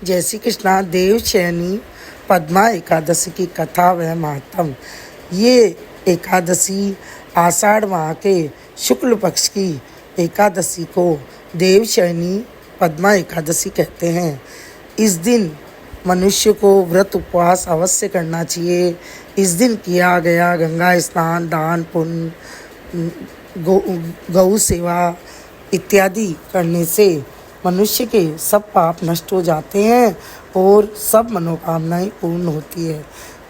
जय श्री कृष्णा। देवशयनी पद्मा एकादशी की कथा व महात्म। ये एकादशी आषाढ़ माह के शुक्ल पक्ष की एकादशी को देवशयनी पद्मा एकादशी कहते हैं। इस दिन मनुष्य को व्रत उपवास अवश्य करना चाहिए। इस दिन किया गया गंगा स्नान, दान पुण्य, गौ सेवा इत्यादि करने से मनुष्य के सब पाप नष्ट हो जाते हैं और सब मनोकामनाएं पूर्ण होती है।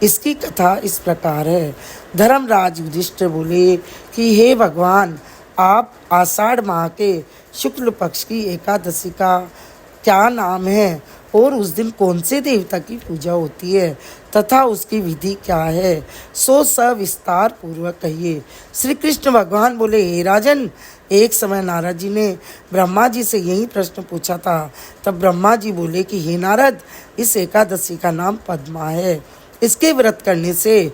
इसकी कथा इस प्रकार है। धर्मराज युधिष्ठिर बोले कि हे भगवान, आप आषाढ़ माह के शुक्ल पक्ष की एकादशी का क्या नाम है और उस दिन कौन से देवता की पूजा होती है तथा उसकी विधि क्या है, सो सविस्तार पूर्वक कहिए। श्री कृष्ण भगवान बोले, हे राजन, एक समय नारद जी ने ब्रह्मा जी से यही प्रश्न पूछा था। तब ब्रह्मा जी बोले कि हे नारद, इस एकादशी का नाम पद्मा है। इसके व्रत करने से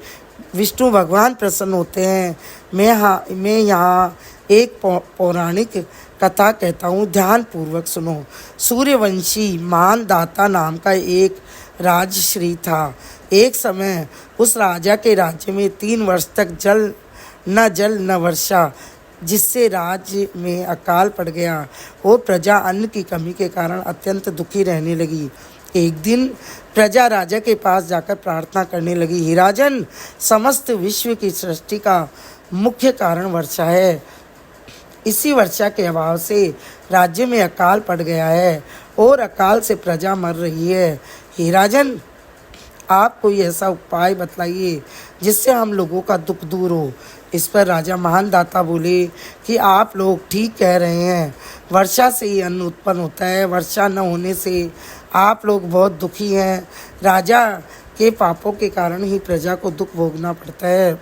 विष्णु भगवान प्रसन्न होते हैं। मैं यहाँ एक पौराणिक कथा कहता हूँ, ध्यान पूर्वक सुनो। सूर्यवंशी मानदाता नाम का एक राजश्री था। एक समय उस राजा के राज्य में 3 वर्ष तक जल न वर्षा, जिससे राज्य में अकाल पड़ गया और प्रजा अन्न की कमी के कारण अत्यंत दुखी रहने लगी। एक दिन प्रजा राजा के पास जाकर प्रार्थना करने लगी, हे राजन, समस्त विश्व की सृष्टि का मुख्य कारण वर्षा है। इसी वर्षा के अभाव से राज्य में अकाल पड़ गया है और अकाल से प्रजा मर रही है। हे राजन, आप कोई ऐसा उपाय बतलाइए जिससे हम लोगों का दुख दूर हो। इस पर राजा महान दाता बोले कि आप लोग ठीक कह रहे हैं। वर्षा से ही अन्न उत्पन्न होता है। वर्षा न होने से आप लोग बहुत दुखी हैं। राजा के पापों के कारण ही प्रजा को दुख भोगना पड़ता है।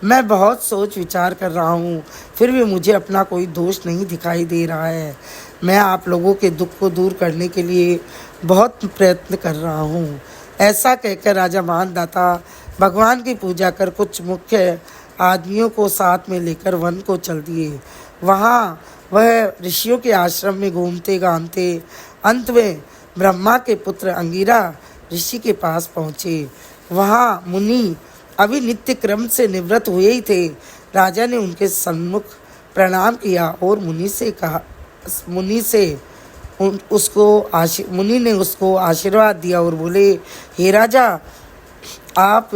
मैं बहुत सोच विचार कर रहा हूँ, फिर भी मुझे अपना कोई दोष नहीं दिखाई दे रहा है। मैं आप लोगों के दुख को दूर करने के लिए बहुत प्रयत्न कर रहा हूँ। ऐसा कहकर राजा महानदाता भगवान की पूजा कर कुछ मुख्य आदमियों को साथ में लेकर वन को चल दिए। वहाँ वह ऋषियों के आश्रम में घूमते घामते अंत में ब्रह्मा के पुत्र अंगिरा ऋषि के पास पहुँचे। वहाँ मुनि अभी नित्य क्रम से निवृत्त हुए ही थे। राजा ने उनके सम्मुख प्रणाम किया और मुनि ने उसको आशीर्वाद दिया और बोले, हे राजा, आप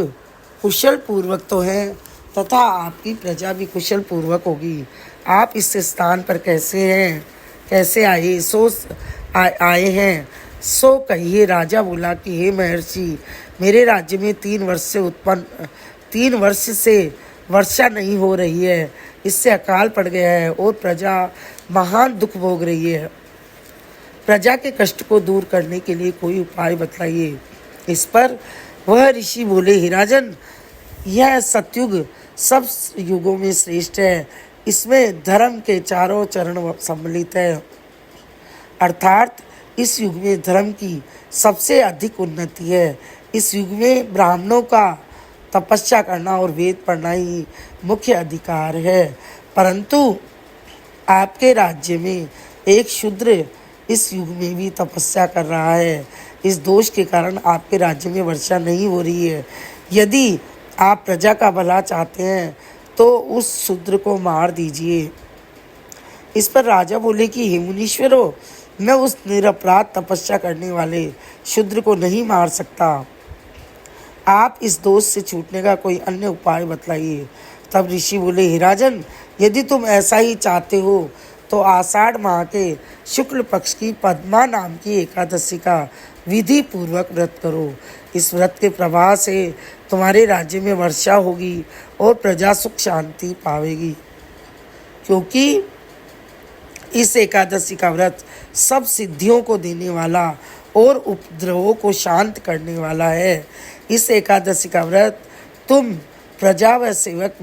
कुशल पूर्वक तो हैं तथा आपकी प्रजा भी कुशल पूर्वक होगी। आप इस स्थान पर कैसे आए हैं सो कहिए। राजा बोला कि हे महर्षि, मेरे राज्य में 3 वर्ष से वर्षा नहीं हो रही है। इससे अकाल पड़ गया है और प्रजा महान दुख भोग रही है। प्रजा के कष्ट को दूर करने के लिए कोई उपाय बतलाइए। इस पर वह ऋषि बोले, हे राजन, यह सतयुग सब युगों में श्रेष्ठ है। इसमें धर्म के चारों चरण सम्मिलित है। अर्थात इस युग में धर्म की सबसे अधिक उन्नति है। इस युग में ब्राह्मणों का तपस्या करना और वेद पढ़ना ही मुख्य अधिकार है। परंतु आपके राज्य में एक शूद्र इस युग में भी तपस्या कर रहा है। इस दोष के कारण आपके राज्य में वर्षा नहीं हो रही है। यदि आप प्रजा का भला चाहते हैं तो उस शूद्र को मार दीजिए। इस पर राजा बोले कि हे मुनीश्वरों, मैं उस निरपराध तपस्या करने वाले शूद्र को नहीं मार सकता। आप इस दोष से छूटने का कोई अन्य उपाय बतलाइए। तब ऋषि बोले, हे राजन, यदि तुम ऐसा ही चाहते हो तो आषाढ़ माह के शुक्ल पक्ष की पद्मा नाम की एकादशी का विधि पूर्वक व्रत करो। इस व्रत के प्रभाव से तुम्हारे राज्य में वर्षा होगी और प्रजा सुख शांति पावेगी, क्योंकि इस एकादशी का व्रत सब सिद्धियों को देने वाला और उपद्रवों को शांत करने वाला है। इस एकादशी का व्रत तुम प्रजा व सेवक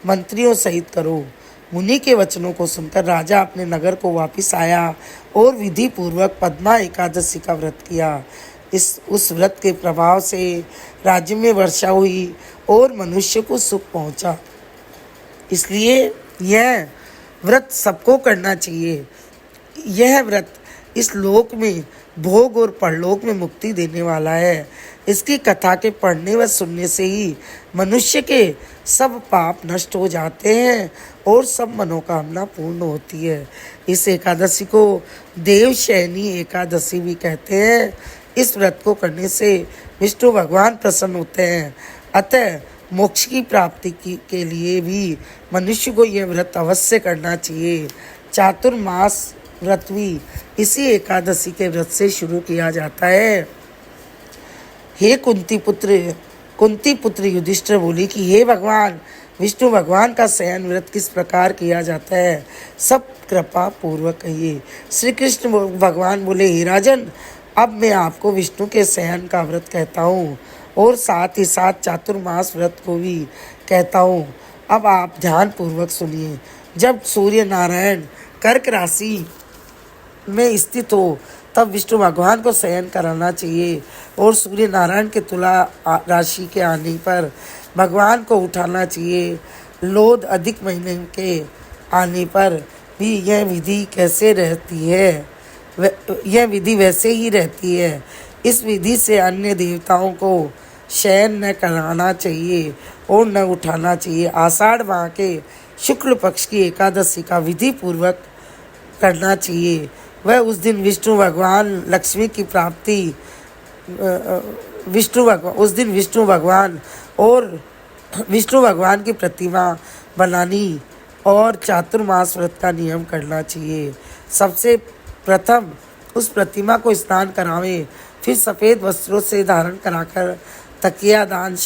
मंत्रियों सहित करो। मुनि के वचनों को सुनकर राजा अपने नगर को वापस आया और विधि पूर्वक पद्मा एकादशी का व्रत किया। उस व्रत के प्रभाव से राज्य में वर्षा हुई और मनुष्य को सुख पहुंचा। इसलिए यह व्रत सबको करना चाहिए। यह व्रत इस लोक में भोग और परलोक में मुक्ति देने वाला है। इसकी कथा के पढ़ने व सुनने से ही मनुष्य के सब पाप नष्ट हो जाते हैं और सब मनोकामना पूर्ण होती है। इस एकादशी को देवशयनी एकादशी भी कहते हैं। इस व्रत को करने से विष्णु भगवान प्रसन्न होते हैं। अतः मोक्ष की प्राप्ति के लिए भी मनुष्य को यह व्रत अवश्य करना चाहिए। चातुर्मास व्रत भी इसी एकादशी के व्रत से शुरू किया जाता है। हे कुंती पुत्र युधिष्ठिर बोली कि हे भगवान, विष्णु भगवान का शयन व्रत किस प्रकार किया जाता है, सब कृपा पूर्वक कहिए। श्री कृष्ण भगवान बोले, हे राजन, अब मैं आपको विष्णु के शयन का व्रत कहता हूँ और साथ ही साथ चातुर्मास व्रत को भी कहता हूँ। अब आप ध्यान पूर्वक सुनिए। जब सूर्य नारायण कर्क राशि में स्थित हो तब विष्णु भगवान को शयन कराना चाहिए और सूर्य नारायण के तुला राशि के आने पर भगवान को उठाना चाहिए। लोध अधिक महीने के आने पर भी यह विधि कैसे रहती है, यह विधि वैसे ही रहती है। इस विधि से अन्य देवताओं को शयन न कराना चाहिए और न उठाना चाहिए। आषाढ़ माह के शुक्ल पक्ष की एकादशी का विधि पूर्वक करना चाहिए। वह उस दिन विष्णु भगवान लक्ष्मी की प्राप्ति उस दिन विष्णु भगवान की प्रतिमा बनानी और चातुर्मास व्रत का नियम करना चाहिए। सबसे प्रथम उस प्रतिमा को स्नान करावें, फिर सफ़ेद वस्त्रों से धारण कराकर तकियादार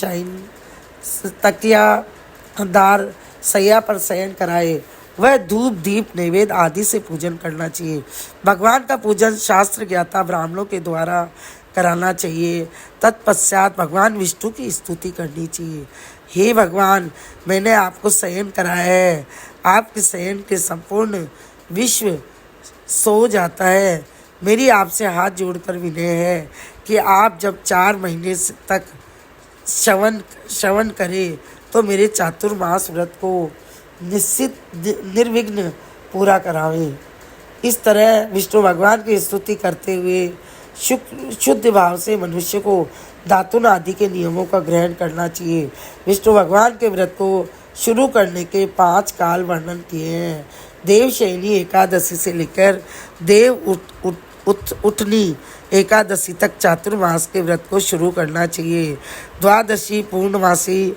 सैया पर शयन कराए। वह धूप दीप नैवेद्य आदि से पूजन करना चाहिए। भगवान का पूजन शास्त्र ज्ञाता ब्राह्मणों के द्वारा कराना चाहिए। तत्पश्चात भगवान विष्णु की स्तुति करनी चाहिए। हे भगवान, मैंने आपको शयन कराया है। आपके शयन के संपूर्ण विश्व सो जाता है। मेरी आपसे हाथ जोड़कर विनय है कि आप जब 4 महीने तक श्रवण करें तो मेरे चातुर्मास व्रत को निश्चित निर्विघ्न पूरा करावें। इस तरह विष्णु भगवान की स्तुति करते हुए शुद्ध भाव से मनुष्य को दातुन आदि के नियमों का ग्रहण करना चाहिए। विष्णु भगवान के व्रत को शुरू करने के 5 काल वर्णन किए हैं। देवशयनी एकादशी से लेकर उठनी एकादशी तक चातुर्मास के व्रत को शुरू करना चाहिए। द्वादशी, पूर्णमासी,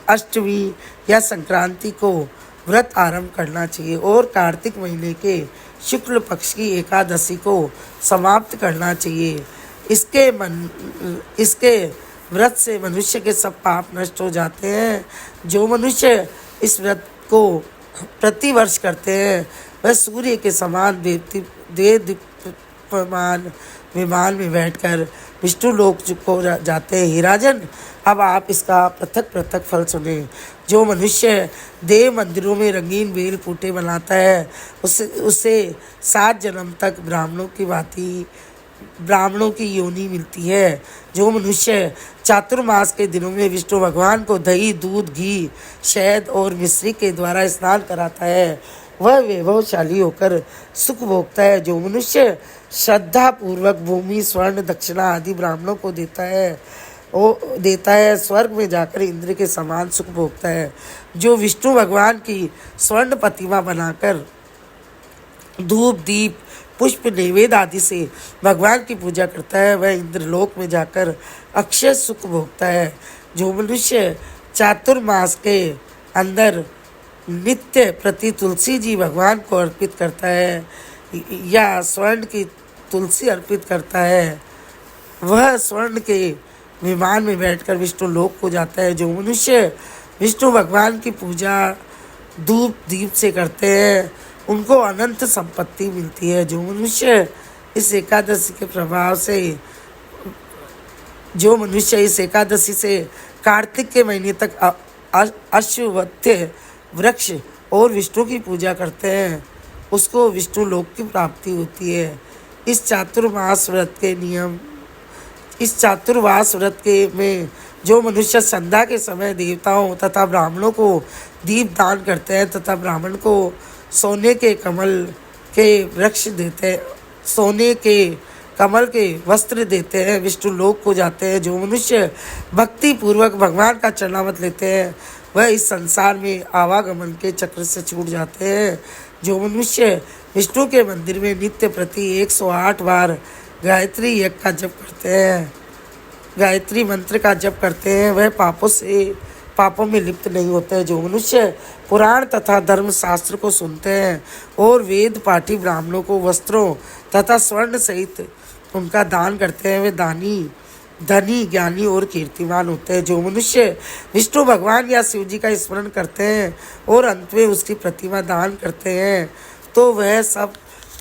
अष्टमी या संक्रांति को व्रत आरंभ करना चाहिए और कार्तिक महीने के शुक्ल पक्ष की एकादशी को समाप्त करना चाहिए। इसके व्रत से मनुष्य के सब पाप नष्ट हो जाते हैं। जो मनुष्य इस व्रत को प्रतिवर्ष करते हैं वह सूर्य के समान विमान में बैठकर विष्णु लोक को जाते हैं। हे राजन, अब आप इसका पृथक पृथक फल सुने। जो मनुष्य देव मंदिरों में रंगीन बेल फूटे बनाता है उसे 7 जन्म तक ब्राह्मणों की योनि मिलती है। जो मनुष्य चातुर्मास के दिनों में विष्णु भगवान को दही, दूध, घी, शहद और मिश्री के द्वारा स्नान कराता है वह वैभवशाली होकर सुख भोगता है। जो मनुष्य श्रद्धा पूर्वक भूमि, स्वर्ण, दक्षिणा आदि ब्राह्मणों को देता है स्वर्ग में जाकर इंद्र के समान सुख भोगता है। जो विष्णु भगवान की स्वर्ण प्रतिमा बनाकर धूप, दीप, पुष्प, नैवेद्य आदि से भगवान की पूजा करता है वह इंद्रलोक में जाकर अक्षय सुख भोगता है। जो मनुष्य चातुर्मास के अंदर नित्य प्रति तुलसी जी भगवान को अर्पित करता है या स्वर्ण की तुलसी अर्पित करता है वह स्वर्ण के विमान में बैठकर विष्णु लोक को जाता है। जो मनुष्य विष्णु भगवान की पूजा धूप दीप से करते हैं उनको अनंत संपत्ति मिलती है। जो मनुष्य इस एकादशी के प्रभाव से कार्तिक के महीने तक अश्वत्थ वृक्ष और विष्णु की पूजा करते हैं उसको विष्णु लोक की प्राप्ति होती है। इस चातुर्मास व्रत में जो मनुष्य संध्या के समय देवताओं तथा ब्राह्मणों को दीप दान करते हैं तथा ब्राह्मण को सोने के कमल के वृक्ष देते सोने के कमल के वस्त्र देते हैं, विष्णु लोक को जाते हैं। जो मनुष्य भक्ति पूर्वक भगवान का चरणामृत लेते हैं वह इस संसार में आवागमन के चक्र से छूट जाते हैं। जो मनुष्य विष्णु के मंदिर में नित्य प्रति 108 बार गायत्री यज्ञ का जप करते हैं, गायत्री मंत्र का जप करते हैं, वह पापों में लिप्त नहीं होते हैं। जो मनुष्य पुराण तथा धर्म शास्त्र को सुनते हैं और वेद पाठी ब्राह्मणों को वस्त्रों तथा स्वर्ण सहित उनका दान करते हैं, वे धनी ज्ञानी और कीर्तिमान होते हैं। जो मनुष्य विष्णु भगवान या शिव जी का स्मरण करते हैं और अंत में उसकी प्रतिमा दान करते हैं तो वह सब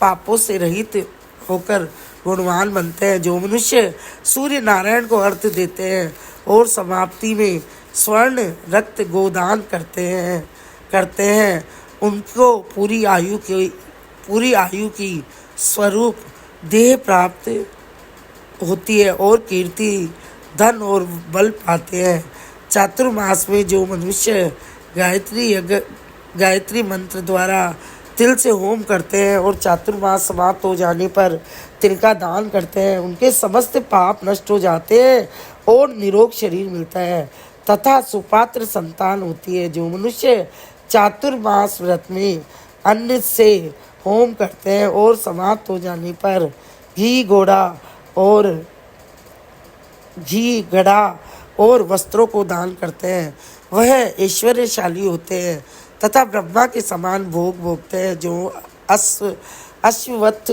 पापों से रहित होकर गुणवान बनते हैं। जो मनुष्य सूर्य नारायण को अर्घ्य देते हैं और समाप्ति में स्वर्ण रक्त गोदान करते हैं उनको पूरी आयु की स्वरूप देह प्राप्त होती है और कीर्ति धन और बल पाते हैं। चातुर्मास में जो मनुष्य गायत्री मंत्र द्वारा तिल से होम करते हैं और चातुर्मास समाप्त हो जाने पर तिल का दान करते हैं, उनके समस्त पाप नष्ट हो जाते हैं और निरोग शरीर मिलता है तथा सुपात्र संतान होती है। जो मनुष्य चातुर्मास व्रत में अन्न से होम करते हैं और समाप्त हो जाने पर घी घड़ा और वस्त्रों को दान करते हैं वह ऐश्वर्यशाली होते हैं तथा ब्रह्मा के समान भोग भोगते हैं। जो अश्वत्थ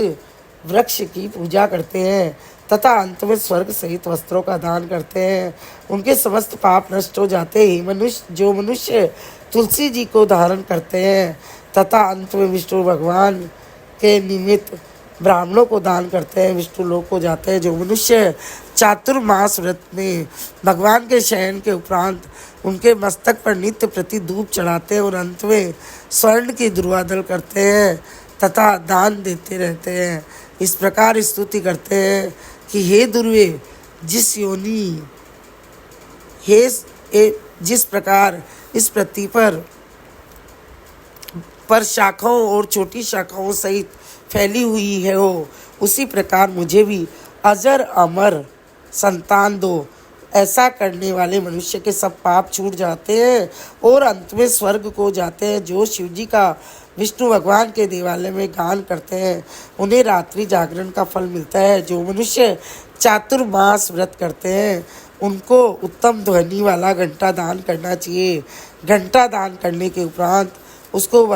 वृक्ष की पूजा करते हैं तथा अंत में स्वर्ग सहित वस्त्रों का दान करते हैं उनके समस्त पाप नष्ट हो जाते हैं। जो मनुष्य तुलसी जी को धारण करते हैं तथा अंत में विष्णु भगवान के निमित्त ब्राह्मणों को दान करते हैं विष्णु लोक को जाते हैं। जो मनुष्य चातुर्मास व्रत में भगवान के शयन के उपरांत उनके मस्तक पर नित्य प्रति धूप चढ़ाते हैं और अंत में स्वर्ण की दुर्वादल करते हैं तथा दान देते रहते हैं, इस प्रकार स्तुति करते हैं कि हे दुर्वे, जिस प्रकार इस पृथ्वी पर शाखाओं और छोटी शाखाओं सहित फैली हुई है हो, उसी प्रकार मुझे भी अजर अमर संतान दो। ऐसा करने वाले मनुष्य के सब पाप छूट जाते हैं और अंत में स्वर्ग को जाते हैं। जो शिव जी का विष्णु भगवान के देवालय में गान करते हैं उन्हें रात्रि जागरण का फल मिलता है। जो मनुष्य चातुर्मास व्रत करते हैं उनको उत्तम ध्वनि वाला घंटा दान करना चाहिए। घंटा दान करने के उपरांत उसको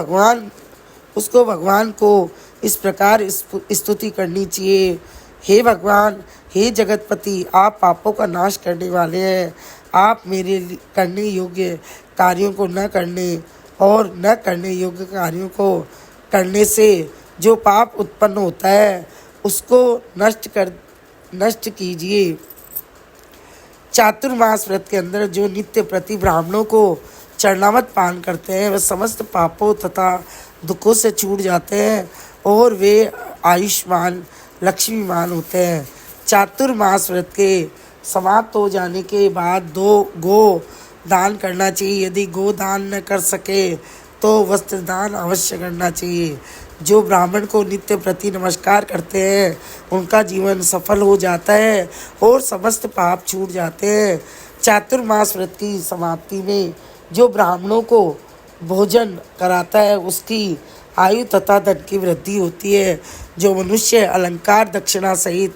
भगवान को इस प्रकार स्तुति करनी चाहिए, हे भगवान, हे जगतपति, आप पापों का नाश करने वाले हैं। आप मेरे करने योग्य कार्यों को न करने और न करने योग्य कार्यों को करने से जो पाप उत्पन्न होता है उसको नष्ट कीजिए। चातुर्मास व्रत के अंदर जो नित्य प्रति ब्राह्मणों को चरणामृत पान करते हैं वह समस्त पापों तथा दुखों से छूट जाते हैं और वे आयुष्मान लक्ष्मीमान होते हैं। चातुर्मास व्रत के समाप्त हो जाने के बाद गो दान करना चाहिए। यदि गो दान न कर सके तो वस्त्र दान अवश्य करना चाहिए। जो ब्राह्मण को नित्य प्रति नमस्कार करते हैं उनका जीवन सफल हो जाता है और समस्त पाप छूट जाते हैं। चातुर्मास व्रत की समाप्ति में जो ब्राह्मणों को भोजन कराता है उसकी आयु तथा धन की वृद्धि होती है। जो मनुष्य अलंकार दक्षिणा सहित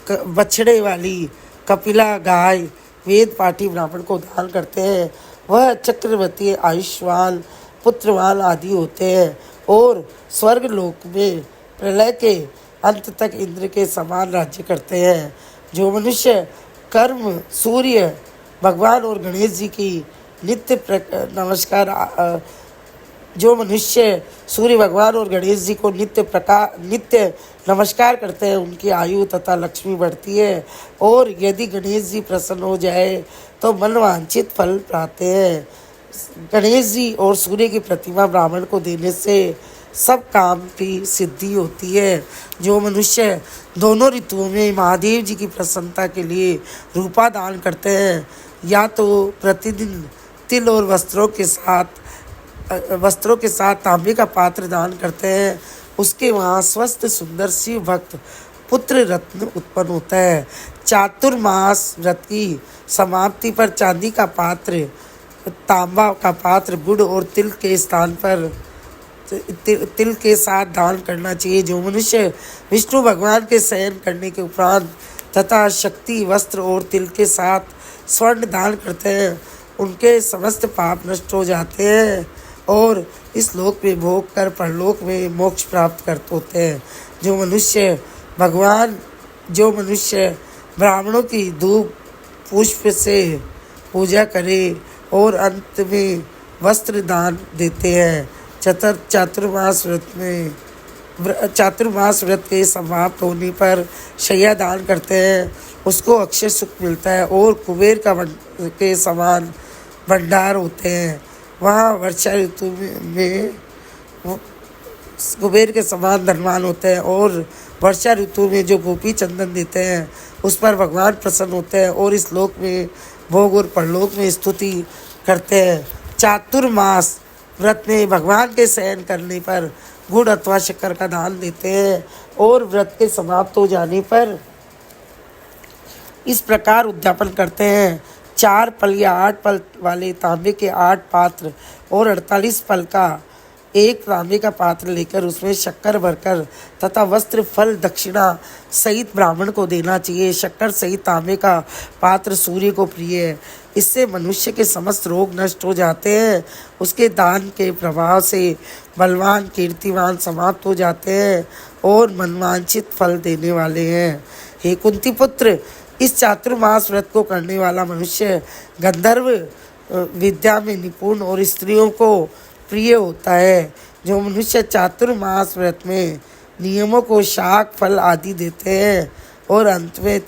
बछड़े वाली कपिला गाय वेद पाठी ब्राह्मण को दान करते हैं वह चक्रवर्ती आयुष्मान पुत्रवान आदि होते हैं और स्वर्ग लोक में प्रलय के अंत तक इंद्र के समान राज्य करते हैं। जो मनुष्य कर्म सूर्य भगवान और गणेश जी की जो मनुष्य सूर्य भगवान और गणेश जी को नित्य नमस्कार करते हैं उनकी आयु तथा लक्ष्मी बढ़ती है और यदि गणेश जी प्रसन्न हो जाए तो मनवांछित फल पाते हैं। गणेश जी और सूर्य की प्रतिमा ब्राह्मण को देने से सब काम की सिद्धि होती है। जो मनुष्य दोनों ऋतुओं में महादेव जी की प्रसन्नता के लिए रूपा दान करते हैं या तो प्रतिदिन तिल और वस्त्रों के साथ तांबे का पात्र दान करते हैं उसके वहाँ स्वस्थ सुंदर शिव भक्त पुत्र रत्न उत्पन्न होता है। चातुर्मास व्रत की समाप्ति पर चांदी का पात्र, तांबा का पात्र गुड़ और तिल के स्थान पर तिल के साथ दान करना चाहिए। जो मनुष्य विष्णु भगवान के शयन करने के उपरांत तथा शक्ति वस्त्र और तिल के साथ स्वर्ण दान करते हैं, उनके समस्त पाप नष्ट हो जाते हैं और इस लोक में भोग कर परलोक में मोक्ष प्राप्त करते होते हैं। जो मनुष्य ब्राह्मणों की धूप पुष्प से पूजा करे और अंत में वस्त्र दान देते हैं, चातुर्मास व्रत के समाप्त होने पर शय्या दान करते हैं, उसको अक्षय सुख मिलता है और कुबेर के समान भंडार होते हैं। वहाँ वर्षा ऋतु में कुबेर के समान धनवान होते हैं और वर्षा ऋतु में जो गोपी चंदन देते हैं उस पर भगवान प्रसन्न होते हैं और इस लोक में भोग और परलोक में स्तुति करते हैं। चातुर्मास व्रत में भगवान के शयन करने पर गुड़ अथवा शक्कर का दान देते हैं और व्रत के समाप्त हो जाने पर इस प्रकार उद्यापन करते हैं। 4 पल या 8 पल वाले तांबे के 8 पात्र और 48 पल का एक तांबे का पात्र लेकर उसमें शक्कर भरकर तथा वस्त्र फल दक्षिणा सहित ब्राह्मण को देना चाहिए। शक्कर सहित तांबे का पात्र सूर्य को प्रिय है, इससे मनुष्य के समस्त रोग नष्ट हो जाते हैं। उसके दान के प्रभाव से बलवान कीर्तिवान समाप्त हो जाते हैं और मनवांछित फल देने वाले हैं। हे कुंती पुत्र, इस चातुर्मास व्रत को करने वाला मनुष्य गंधर्व विद्या में निपुण और स्त्रियों को प्रिय होता है। जो मनुष्य चातुर्मास व्रत में नियमों को शाक फल आदि देते हैं और अंत में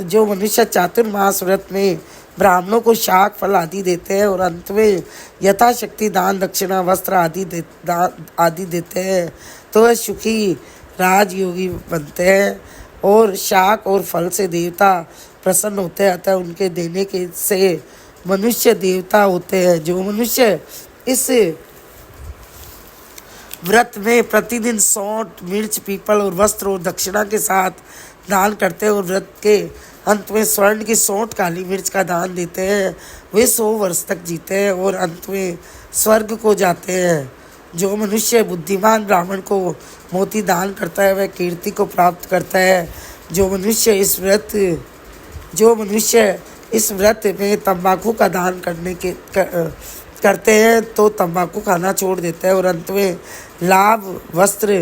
जो मनुष्य चातुर्मास व्रत में ब्राह्मणों को शाक फल आदि देते हैं और अंत में यथाशक्ति दान दक्षिणा वस्त्र आदि देते हैं, तो वह सुखी राजयोगी बनते हैं और शाक और फल से देवता प्रसन्न होते हैं, अतः उनके देने के से मनुष्य देवता होते हैं। जो मनुष्य इस व्रत में प्रतिदिन सौंठ मिर्च पीपल और वस्त्र और दक्षिणा के साथ दान करते हैं और व्रत के अंत में स्वर्ण की सौंठ काली मिर्च का दान देते हैं, वे 100 वर्ष तक जीते हैं और अंत में स्वर्ग को जाते हैं। जो मनुष्य बुद्धिमान ब्राह्मण को मोती दान करता है वह कीर्ति को प्राप्त करता है। जो मनुष्य इस व्रत में तंबाकू का दान करते हैं तो तंबाकू खाना छोड़ देते हैं और अंत में लाभ वस्त्र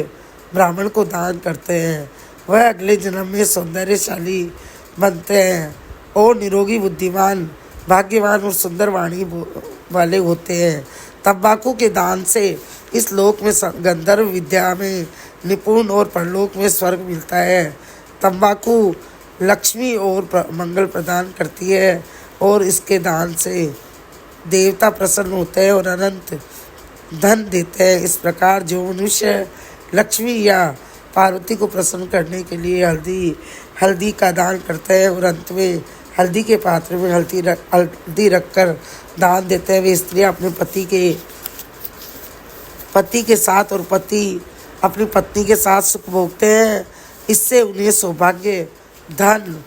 ब्राह्मण को दान करते हैं, वह अगले जन्म में सौंदर्यशाली बनते हैं और निरोगी बुद्धिमान भाग्यवान और सुंदर वाणी वाले होते हैं। तंबाकू के दान से इस लोक में गंधर्व विद्या में निपुण और परलोक में स्वर्ग मिलता है। तंबाकू लक्ष्मी और मंगल प्रदान करती है और इसके दान से देवता प्रसन्न होते हैं और अनंत धन देते हैं। इस प्रकार जो मनुष्य लक्ष्मी या पार्वती को प्रसन्न करने के लिए हल्दी का दान करते हैं और अंत में हल्दी के पात्र में हल्दी रखकर दान देते हैं, वे स्त्रियां अपने पति के साथ और पति अपनी पत्नी के साथ सुख भोगते हैं। इससे उन्हें सौभाग्य धन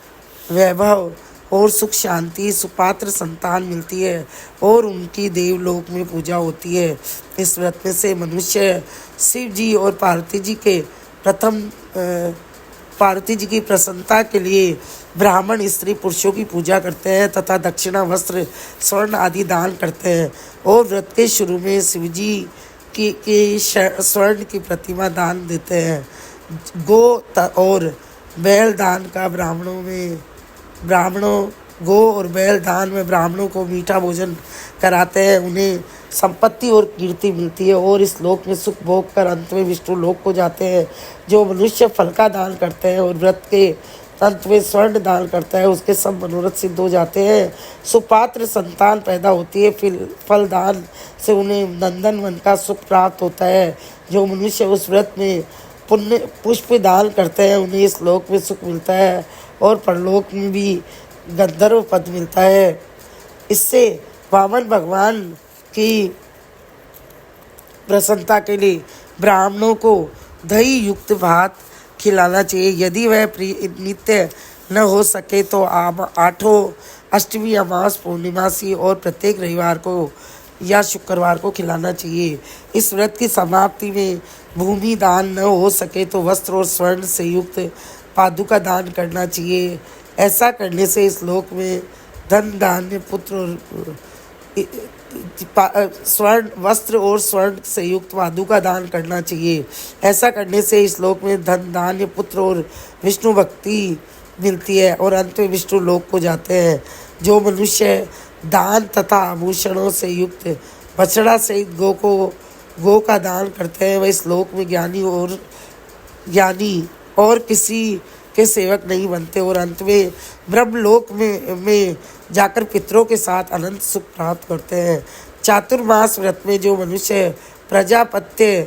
वैभव और सुख शांति सुपात्र संतान मिलती है और उनकी देवलोक में पूजा होती है। इस व्रत में से मनुष्य शिव जी और पार्वती जी की प्रसन्नता के लिए ब्राह्मण स्त्री पुरुषों की पूजा करते हैं तथा दक्षिणा वस्त्र स्वर्ण आदि दान करते हैं और व्रत के शुरू में शिव जी की स्वर्ण की प्रतिमा दान देते हैं। गो और बैल दान का गो और बैल दान में ब्राह्मणों को मीठा भोजन कराते हैं, उन्हें संपत्ति और कीर्ति मिलती है और इस लोक में सुख भोग कर अंत में विष्णु लोक को जाते हैं। जो मनुष्य फल का दान करते हैं और व्रत के अंत में स्वर्ण दान करता है उसके सब मनोरथ सिद्ध हो जाते हैं, सुपात्र संतान पैदा होती है। फल दान से उन्हें नंदन वन का सुख प्राप्त होता है। जो मनुष्य उस व्रत में पुष्प दान करते हैं उन्हें इस लोक में सुख मिलता है और परलोक में भी गंधर्व पद मिलता है। इससे वामन भगवान की प्रसन्नता के लिए ब्राह्मणों को दही युक्त भात खिलाना चाहिए। यदि वह नित्य न हो सके तो आठों अष्टमी, अमावस, पूर्णिमासी और प्रत्येक रविवार को या शुक्रवार को खिलाना चाहिए। इस व्रत की समाप्ति में भूमि दान न हो सके तो वस्त्र और स्वर्ण से युक्त पादुका दान करना चाहिए। ऐसा करने से इस लोक में धन, धान्य, पुत्र और स्वर्ण वस्त्र और स्वर्ण से युक्त पादुका दान करना चाहिए। ऐसा करने से इस लोक में धन, धान्य, पुत्र और विष्णु भक्ति मिलती है और अंत में विष्णु लोक को जाते हैं। जो मनुष्य दान तथा आभूषणों से युक्त बछड़ा सहित गो का दान करते हैं, वह इस लोक में ज्ञानी और किसी के सेवक नहीं बनते और अंत में ब्रह्मलोक में जाकर पितरों के साथ अनंत सुख प्राप्त करते हैं। चातुर्मास व्रत में जो मनुष्य प्रजापत्य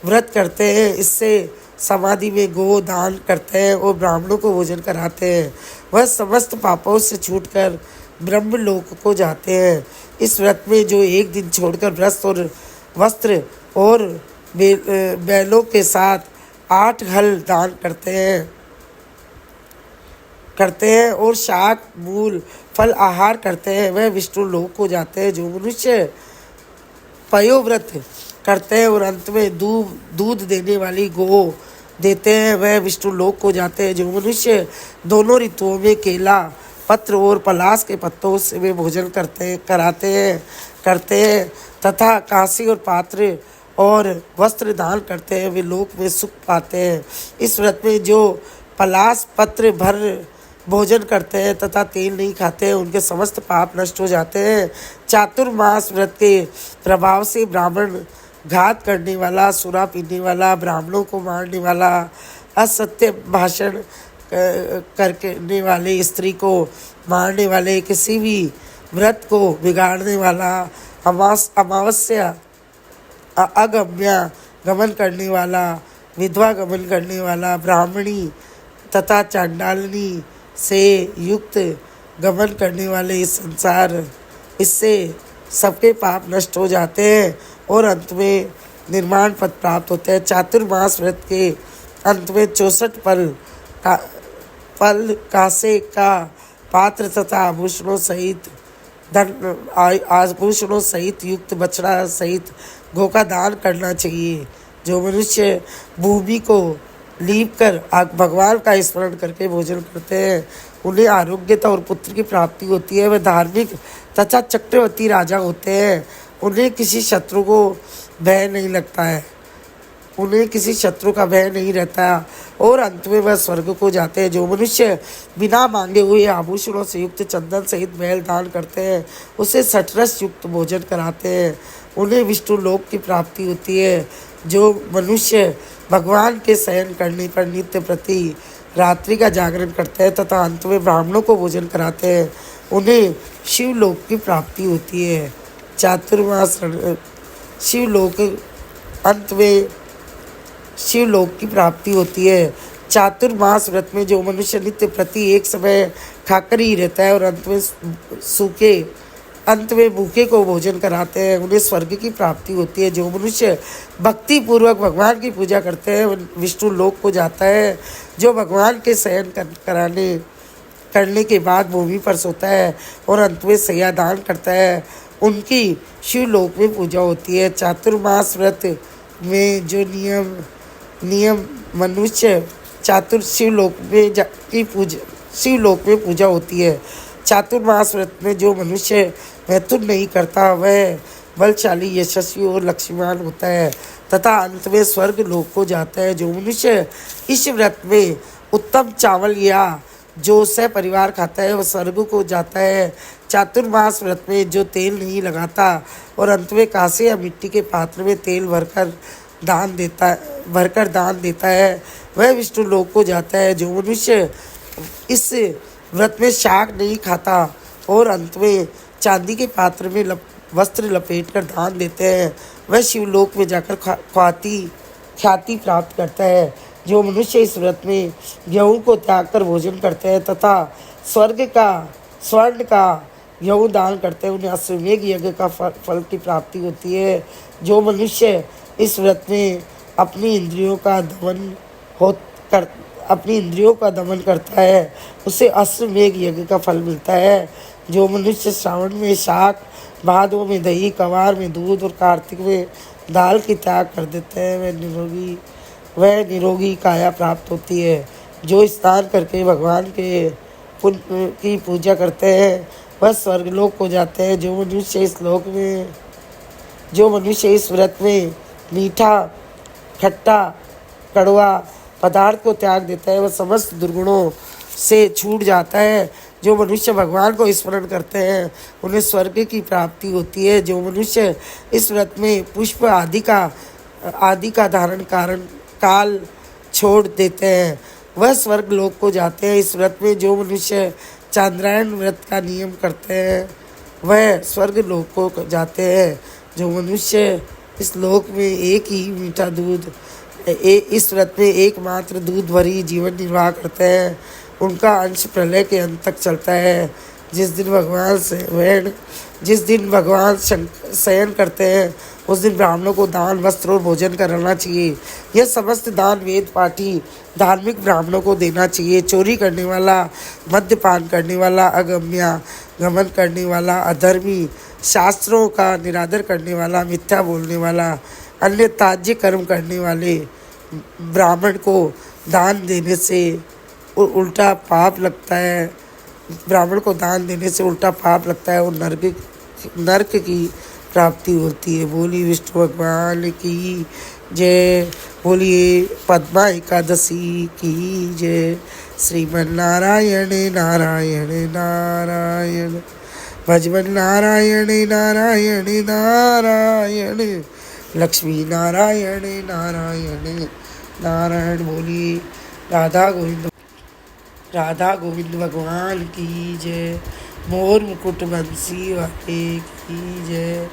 व्रत करते हैं, इससे समाधि में गो दान करते हैं और ब्राह्मणों को भोजन कराते हैं, वह समस्त पापों से छूटकर ब्रह्मलोक को जाते हैं। इस व्रत में जो एक दिन छोड़कर वस्त्र और बैलों के साथ 8 हल दान करते हैं और शाक, मूल, फल आहार करते हैं, वह विष्णु लोक को जाते हैं। जो मनुष्य पयोव्रत करते हैं और अंत में दूध देने वाली गो देते हैं, वह विष्णु लोक को जाते हैं। जो मनुष्य दोनों ऋतुओं में केला पत्र और पलाश के पत्तों से वे भोजन करते हैं तथा कांसी और पात्र और वस्त्र दान करते हैं, वे लोक में सुख पाते हैं। इस व्रत में जो पलाश पत्र भर भोजन करते हैं तथा तेल नहीं खाते हैं, उनके समस्त पाप नष्ट हो जाते हैं। चातुर्मास व्रत के प्रभाव से ब्राह्मण घात करने वाला, सुरा पीने वाला, ब्राह्मणों को मारने वाला, असत्य भाषण करने वाले, स्त्री को मारने वाले, किसी भी व्रत को बिगाड़ने वाला, अमावस्या अगम्या गमन करने वाला, विधवा गमन करने वाला, ब्राह्मणी तथा चांडालनी से युक्त गमन करने वाले इस संसार, इससे सबके पाप नष्ट हो जाते हैं और अंत में निर्माण पद प्राप्त होते हैं। चातुर्मास व्रत के अंत में 64 पल कांसे का पात्र तथा आभूषणों सहित युक्त बछड़ा सहित गो का दान करना चाहिए। जो मनुष्य भूमि को लीप कर भगवान का स्मरण करके भोजन करते हैं, उन्हें आरोग्यता और पुत्र की प्राप्ति होती है। वे धार्मिक तथा चक्रवर्ती राजा होते हैं। उन्हें किसी शत्रु को भय नहीं लगता है, उन्हें किसी शत्रु का भय नहीं रहता और अंत में वह स्वर्ग को जाते हैं। जो मनुष्य बिना मांगे हुए आभूषणों से युक्त चंदन सहित बैल दान करते हैं, उसे सठरस युक्त भोजन कराते हैं, उन्हें विष्णु लोक की प्राप्ति होती है। जो मनुष्य भगवान के शयन करने पर नित्य प्रति रात्रि का जागरण करते हैं तथा अंत में ब्राह्मणों को भोजन कराते हैं, उन्हें शिवलोक की प्राप्ति होती है। चातुर्मास शिवलोक अंत में शिवलोक की प्राप्ति होती है। चातुर्मास व्रत में जो मनुष्य नित्य प्रति एक समय खाकर ही रहता है और अंत में भूखे को भोजन कराते हैं, उन्हें स्वर्ग की प्राप्ति होती है। जो मनुष्य भक्ति पूर्वक भगवान की पूजा करते हैं, विष्णु लोक को जाता है। जो भगवान के शयन करने के बाद भूमि पर सोता है और अंत में शय्या दान करता है, उनकी शिवलोक में पूजा होती है। चातुर्मास व्रत में जो नियम मनुष्य शिवलोक में पूजा होती है। चातुर्मास व्रत में जो मनुष्य मैथुन नहीं करता, वह बलशाली, यशस्वी और लक्ष्मीवान होता है तथा अंत में स्वर्ग लोक को जाता है। जो मनुष्य इस व्रत में उत्तम चावल या जो सह परिवार खाता है, वह स्वर्ग को जाता है। चातुर्मास व्रत में जो तेल नहीं लगाता और अंत में कांसे या मिट्टी के पात्र में तेल भरकर दान देता है, वह विष्णु लोक को जाता है। जो मनुष्य इस व्रत में शाक नहीं खाता और अंत में चांदी के पात्र में वस्त्र लपेट कर दान देते हैं, वह शिवलोक में जाकर ख्याति प्राप्त करता है। जो मनुष्य इस व्रत में गेहूं को त्याग कर भोजन करते हैं तथा स्वर्ण का गेहूं दान करते हैं, उन्हें अश्वमेघ यज्ञ का फल की प्राप्ति होती है। जो मनुष्य इस व्रत में अपनी इंद्रियों का दमन हो कर अपनी इंद्रियों का दमन करता है, उसे अश्वमेघ यज्ञ का फल मिलता है। जो मनुष्य श्रावण में शाक, भादों में दही, कवार में दूध और कार्तिक में दाल की त्याग कर देते हैं, वह निरोगी काया प्राप्त होती है। जो स्नान करके भगवान के पुण्य की पूजा करते हैं, वह स्वर्गलोक को जाते हैं। जो मनुष्य इस व्रत में मीठा, खट्टा, कड़वा पदार्थ को त्याग देता है, वह समस्त दुर्गुणों से छूट जाता है। जो मनुष्य भगवान को स्मरण करते हैं, उन्हें स्वर्ग की प्राप्ति होती है। जो मनुष्य इस व्रत में पुष्प आदि का धारण काल छोड़ देते हैं, वह स्वर्ग लोक को जाते हैं। इस व्रत में जो मनुष्य चांद्रायण व्रत का नियम करते हैं, वह स्वर्ग लोक को जाते हैं। जो मनुष्य इस लोक में इस व्रत में एकमात्र दूध भरी जीवन निर्वाह करते हैं, उनका अंश प्रलय के अंत तक चलता है। जिस दिन भगवान शयन करते हैं, उस दिन ब्राह्मणों को दान, वस्त्र और भोजन करना चाहिए। यह समस्त दान वेद पाठी धार्मिक ब्राह्मणों को देना चाहिए। चोरी करने वाला, मद्यपान करने वाला, गमन करने वाला, अधर्मी, शास्त्रों का निरादर करने वाला, मिथ्या बोलने वाला, अन्य त्याज्य कर्म करने वाले ब्राह्मण को दान देने से उल्टा पाप लगता है। ब्राह्मण को दान देने से उल्टा पाप लगता है और नरक की प्राप्ति होती है। बोली विष्णु भगवान की जय। बोलिए पद्मा एकादशी की जय। श्रीमन नारायण नारायण नारायण, भजमन नारायण नारायण नारायण, लक्ष्मी नारायण नारायण नारायण। बोलिए राधा गोविंद भगवान की जय। मोर मुकुट बंसी वाले की जय।